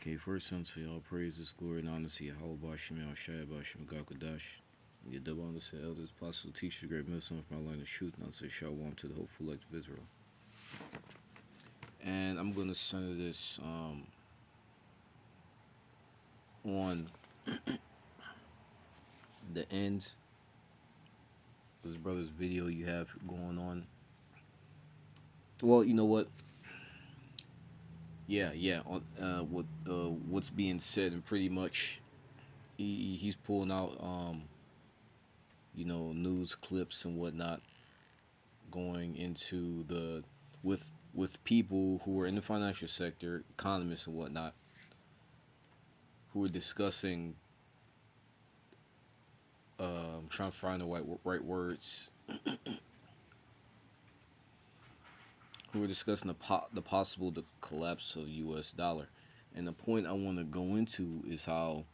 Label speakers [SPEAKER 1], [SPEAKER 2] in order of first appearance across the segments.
[SPEAKER 1] Okay, first unto all praises, glory, and honor to Yahweh Bashim Yahshua Bashim Gakadash. Your double honor to elders, apostles, teachers, great ministers of my line of truth, and I say shalom to the hopeful elect of Israel. And I'm going to center this on the end of this brother's video you have going on. Well, you know what? Yeah. What's being said, and pretty much he's pulling out news clips and whatnot, going into the with people who are in the financial sector, economists and whatnot, who are discussing. I'm trying to find the right words. Who are discussing the possible collapse of the U.S. dollar, and the point I want to go into is how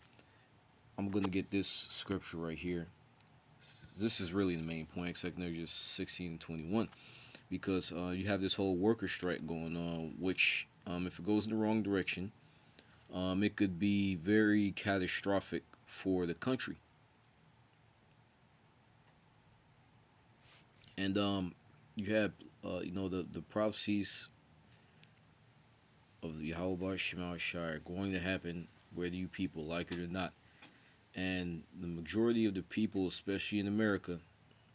[SPEAKER 1] I'm going to get this scripture right here. This is really the main point, except they're just 16 and 21, because you have this whole worker strike going on, which if it goes in the wrong direction, it could be very catastrophic for the country. And you have the prophecies of the Yahweh Shemal Shire are going to happen whether you people like it or not. And the majority of the people, especially in America,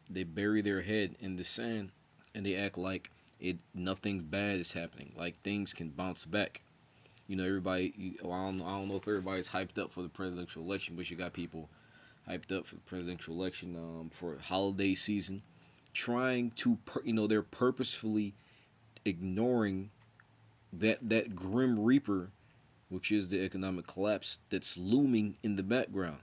[SPEAKER 1] they bury their head in the sand and they act like nothing bad is happening, like things can bounce back. Everybody. I don't know if everybody's hyped up for the presidential election, but you got people hyped up for the presidential election for holiday season, trying to they're purposefully ignoring that grim reaper, which is the economic collapse that's looming in the background.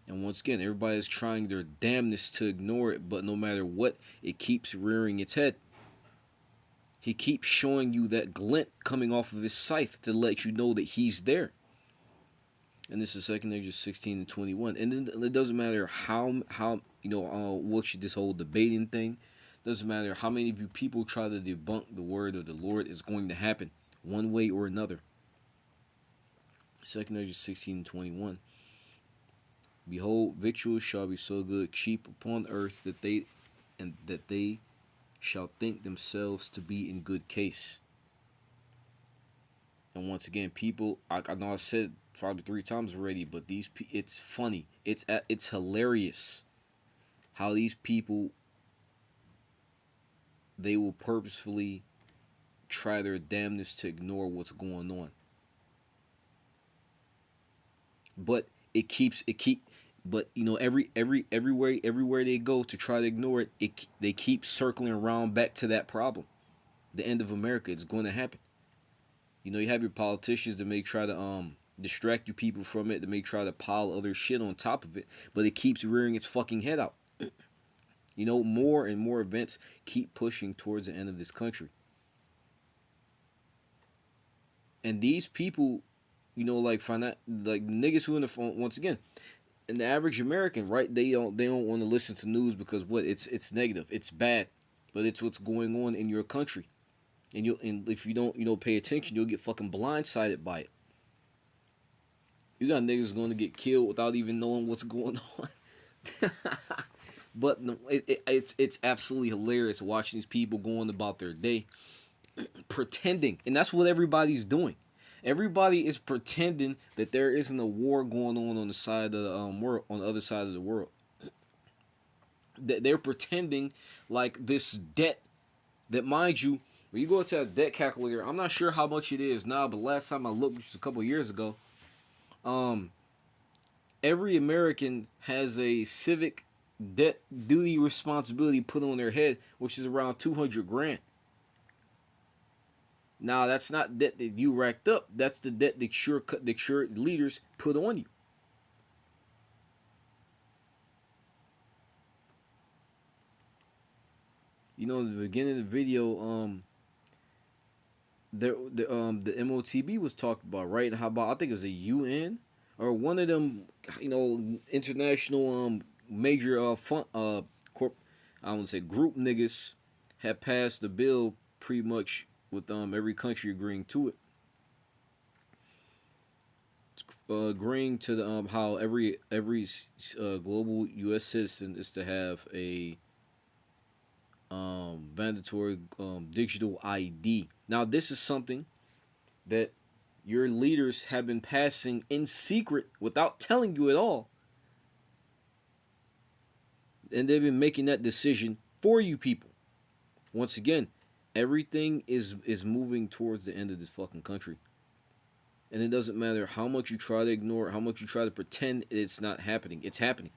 [SPEAKER 1] And once again, everybody is trying their damnness to ignore it, but no matter what, it keeps rearing its head. He keeps showing you that glint coming off of his scythe to let you know that he's there. And this is 2 Ezra 16 and 21. And then it doesn't matter how this whole debating thing. Doesn't matter how many of you people try to debunk the word of the Lord, is going to happen one way or another. 2 Ezra 16 and 21. Behold, victuals shall be so good, cheap upon earth, that they shall think themselves to be in good case. And once again, people, I know I said probably 3 times already, but it's funny. It's hilarious how these people, they will purposefully try their damnness to ignore what's going on. But everywhere they go to try to ignore it, they keep circling around back to that problem. The end of America, it's going to happen. You have your politicians that may try to distract you people from it, that may try to pile other shit on top of it, but it keeps rearing its fucking head out. More and more events keep pushing towards the end of this country. And these people, like niggas who in the phone, once again, and the average American, right? They don't want to listen to news because it's negative, it's bad, but it's what's going on in your country. And if you don't pay attention, you'll get fucking blindsided by it. You got niggas going to get killed without even knowing what's going on. But it's absolutely hilarious watching these people going about their day pretending, and that's what everybody's doing. Everybody is pretending that there isn't a war going on the side of the world, on the other side of the world. They're pretending like this debt that, mind you, when you go to a debt calculator, I'm not sure how much it is now, but last time I looked, which was a couple of years ago, every American has a civic debt duty responsibility put on their head, which is around 200 grand. Now, that's not debt that you racked up. That's the debt that your leaders put on you. In the beginning of the video, the MOTB was talked about, right? How about, I think it was the UN or one of them, international major I wouldn't say group niggas had passed the bill pretty much with every country agreeing to it. agreeing to the how every global U.S. citizen is to have a mandatory digital ID. Now, this is something that your leaders have been passing in secret without telling you at all, and they've been making that decision for you people. Once again, everything is moving towards the end of this fucking country. And it doesn't matter how much you try to ignore it, how much you try to pretend it's not happening. It's happening.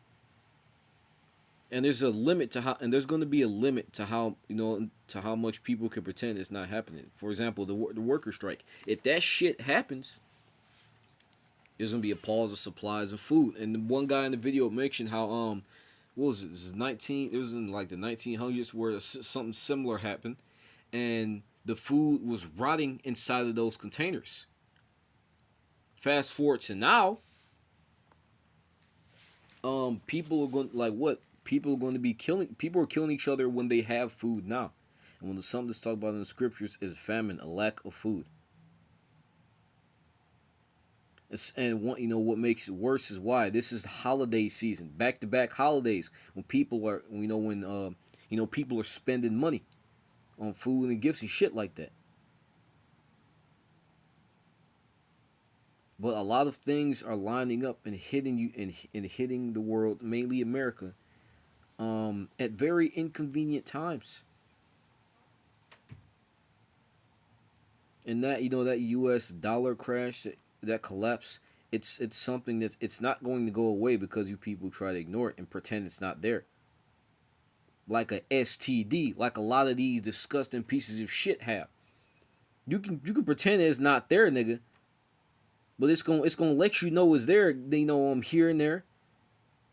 [SPEAKER 1] And there's a limit to how, and there's going to be a limit to how, to how much people can pretend it's not happening. For example, the worker strike. If that shit happens, there's going to be a pause of supplies of food. And the one guy in the video mentioned how what was it? This is 19. It was in like the 1900s where something similar happened, and the food was rotting inside of those containers. Fast forward to now, people are going like what? People are going to be killing. People are killing each other when they have food now, and when the something that's talked about in the scriptures is famine, a lack of food. And what makes it worse is why this is the holiday season, back to back holidays, when people are, people are spending money on food and gifts and shit like that. But a lot of things are lining up and hitting you and hitting the world, mainly America, at very inconvenient times. And that U.S. dollar crash, that collapse, it's something it's not going to go away because you people try to ignore it and pretend it's not there. Like a STD, like a lot of these disgusting pieces of shit have. You can pretend it's not there, nigga. But it's gonna let you know it's there. I'm here and there,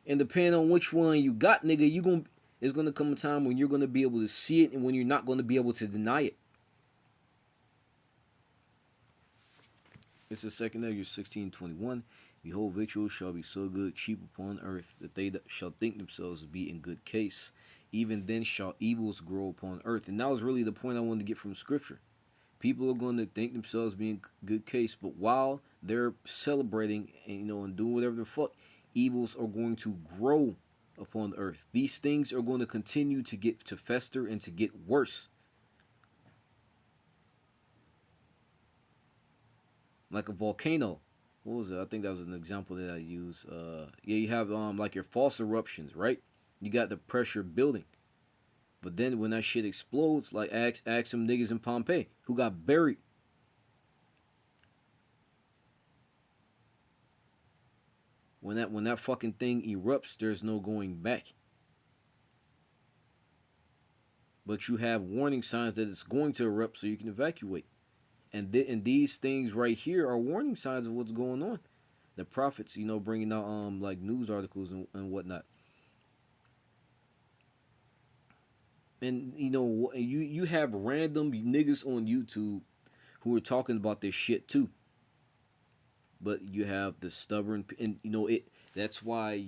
[SPEAKER 1] and depending on which one you got, nigga, it's gonna come a time when you're gonna be able to see it, and when you're not gonna be able to deny it. It's the second Ezra 16:21. Behold, victuals shall be so good, cheap upon earth, that they shall think themselves to be in good case. Even then shall evils grow upon earth. And that was really the point I wanted to get from scripture. People are going to think themselves being good case, but while they're celebrating and doing whatever the fuck, evils are going to grow upon the earth. These things are going to continue to fester and to get worse. Like a volcano. What was it? I think that was an example that I used. You have like your false eruptions, right? You got the pressure building. But then when that shit explodes, like ask some niggas in Pompeii who got buried. When that fucking thing erupts, there's no going back. But you have warning signs that it's going to erupt so you can evacuate. And these things right here are warning signs of what's going on. The prophets, bringing out like news articles and whatnot. And you have random niggas on YouTube who are talking about this shit too. But you have the stubborn, and that's why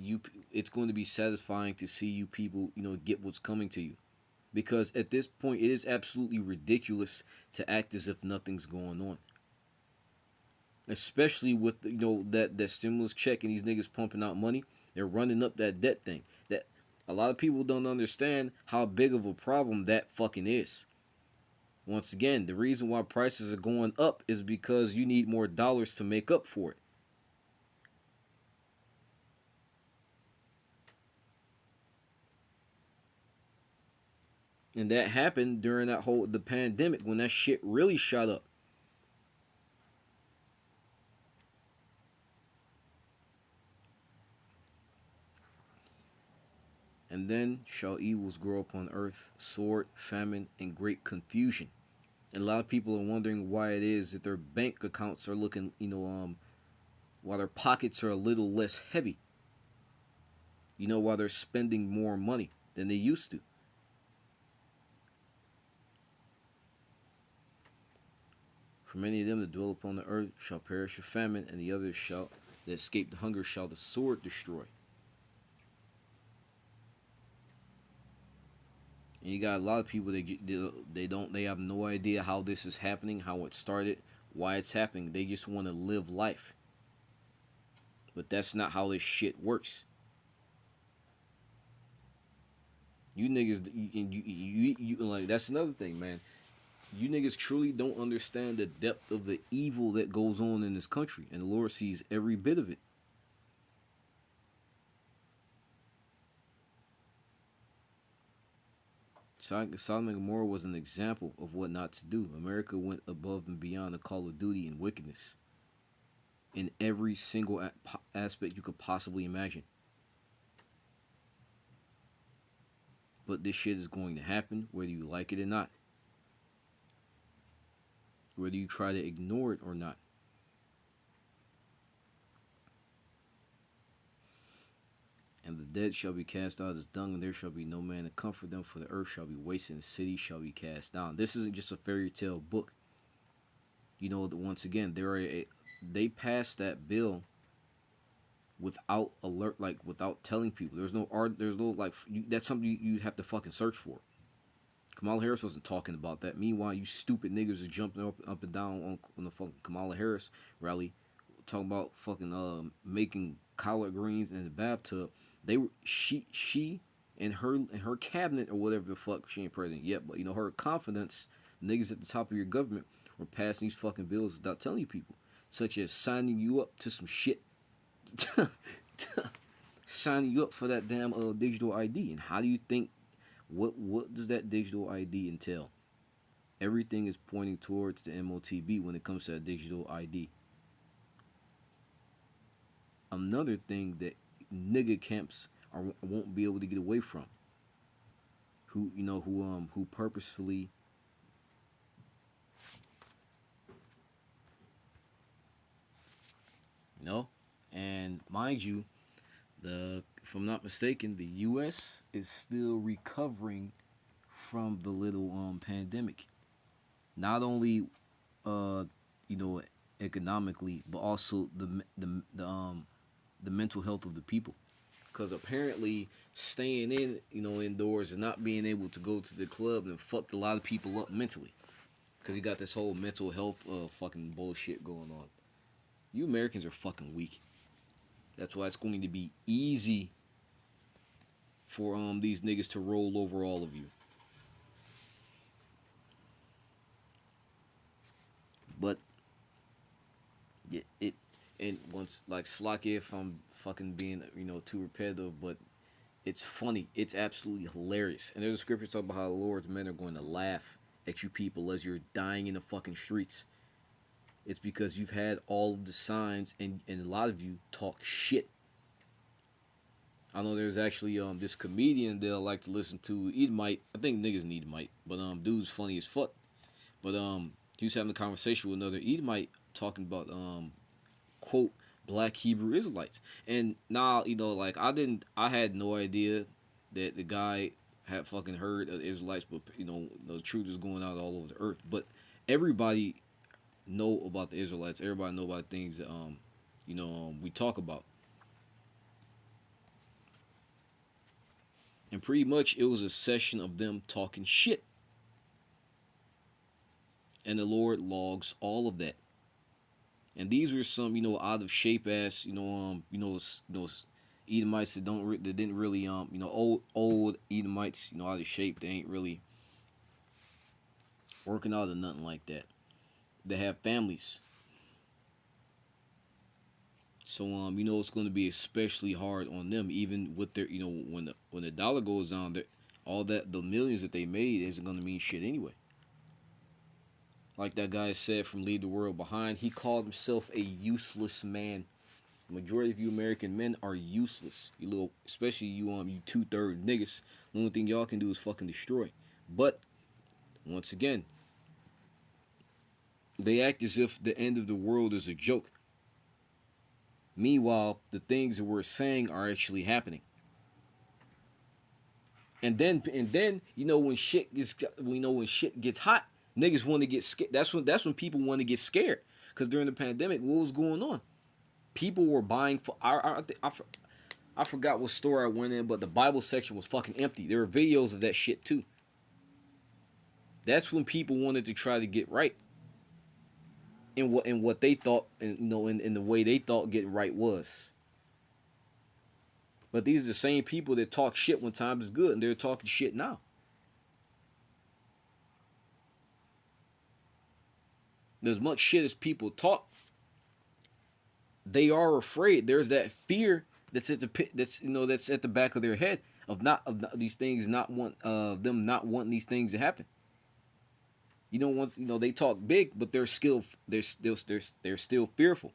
[SPEAKER 1] it's going to be satisfying to see you people get what's coming to you, because at this point it is absolutely ridiculous to act as if nothing's going on, especially with that stimulus check and these niggas pumping out money. They're running up that debt thing. That a lot of people don't understand how big of a problem that fucking is. Once again, the reason why prices are going up is because you need more dollars to make up for it. And that happened during the pandemic when that shit really shot up. And then shall evils grow upon earth, sword, famine, and great confusion. And a lot of people are wondering why it is that their bank accounts are looking, while their pockets are a little less heavy. While they're spending more money than they used to. For many of them that dwell upon the earth shall perish with famine, and the others that escape the hunger shall the sword destroy. And you got a lot of people they have no idea how this is happening, how it started, why it's happening. They just want to live life. But that's not how this shit works. You niggas, you like that's another thing, man. You niggas truly don't understand the depth of the evil that goes on in this country, and the Lord sees every bit of it. Sodom and Gomorrah was an example of what not to do. America went above and beyond the call of duty and wickedness in every single aspect you could possibly imagine. But this shit is going to happen whether you like it or not, whether you try to ignore it or not. And the dead shall be cast out as dung, and there shall be no man to comfort them, for the earth shall be wasted, and the city shall be cast down. This isn't just a fairy tale book. You know, once again, they passed that bill without alert, like without telling people. There's no art. There's no like. That's something you have to fucking search for. Kamala Harris wasn't talking about that. Meanwhile, you stupid niggas is jumping up and down on the fucking Kamala Harris rally, talking about fucking making collard greens in the bathtub. They were she and her cabinet or whatever the fuck, she ain't president yet, but you know her confidence, niggas at the top of your government were passing these fucking bills without telling you people, such as signing you up to some shit, signing you up for that damn digital ID. And how do you think what does that digital ID entail? Everything is pointing towards the MOTB when it comes to that digital ID. Another thing that nigga camps won't be able to get away from. Who purposefully you know, and mind you, if I'm not mistaken, the U.S. is still recovering from the little pandemic. Not only uh you know economically, but also the mental health of the people. Because apparently staying indoors and not being able to go to the club and fucked a lot of people up mentally. Because you got this whole mental health fucking bullshit going on. You Americans are fucking weak. That's why it's going to be easy for these niggas to roll over all of you. But it and once like Slocky, if I'm fucking being too repetitive, but it's funny. It's absolutely hilarious. And there's a scripture talking about how the Lord's men are going to laugh at you people as you're dying in the fucking streets. It's because you've had all of the signs, and a lot of you talk shit. I know there's actually this comedian that I like to listen to, Edomite. I think niggas need Edomite, but dude's funny as fuck. But he was having a conversation with another Edomite talking about quote black Hebrew Israelites. And now, like I had no idea that the guy had fucking heard of the Israelites, but the truth is going out all over the earth. But everybody know about the Israelites. Everybody know about things that we talk about. And pretty much it was a session of them talking shit. And the Lord logs all of that. And these were some, out of shape ass, Edomites that didn't really, old Edomites, out of shape. They ain't really working out or nothing like that. They have families. So, it's going to be especially hard on them, even with their, when the dollar goes down, all that, the millions that they made isn't going to mean shit anyway. Like that guy said from Leave the World Behind, he called himself a useless man. The majority of you American men are useless. You little, especially you 2/3 niggas. The only thing y'all can do is fucking destroy. But once again, they act as if the end of the world is a joke. Meanwhile, the things that we're saying are actually happening. And then when shit gets hot, niggas want to get scared. That's when people want to get scared. Because during the pandemic, what was going on? People were buying for I forgot what store I went in, but the Bible section was fucking empty. There were videos of that shit too. That's when people wanted to try to get right. In what they thought, and in the way they thought getting right was. But these are the same people that talk shit when times is good, and they're talking shit now. As much shit as people talk, they are afraid. There's that fear that's at the that's at the back of their head of these things not want them not wanting these things to happen. Once they talk big, but they're still fearful.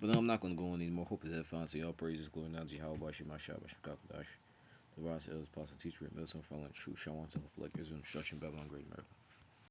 [SPEAKER 1] But no, I'm not going to go on anymore. Hope that found. So y'all praises, glory, now Jehovah, Bashi, Masha, Bashakapadash. The Ross Ellis, Apostle Teacher, Milson, following true, Shawan, to reflect Israel, instruction, Babylon, Great America.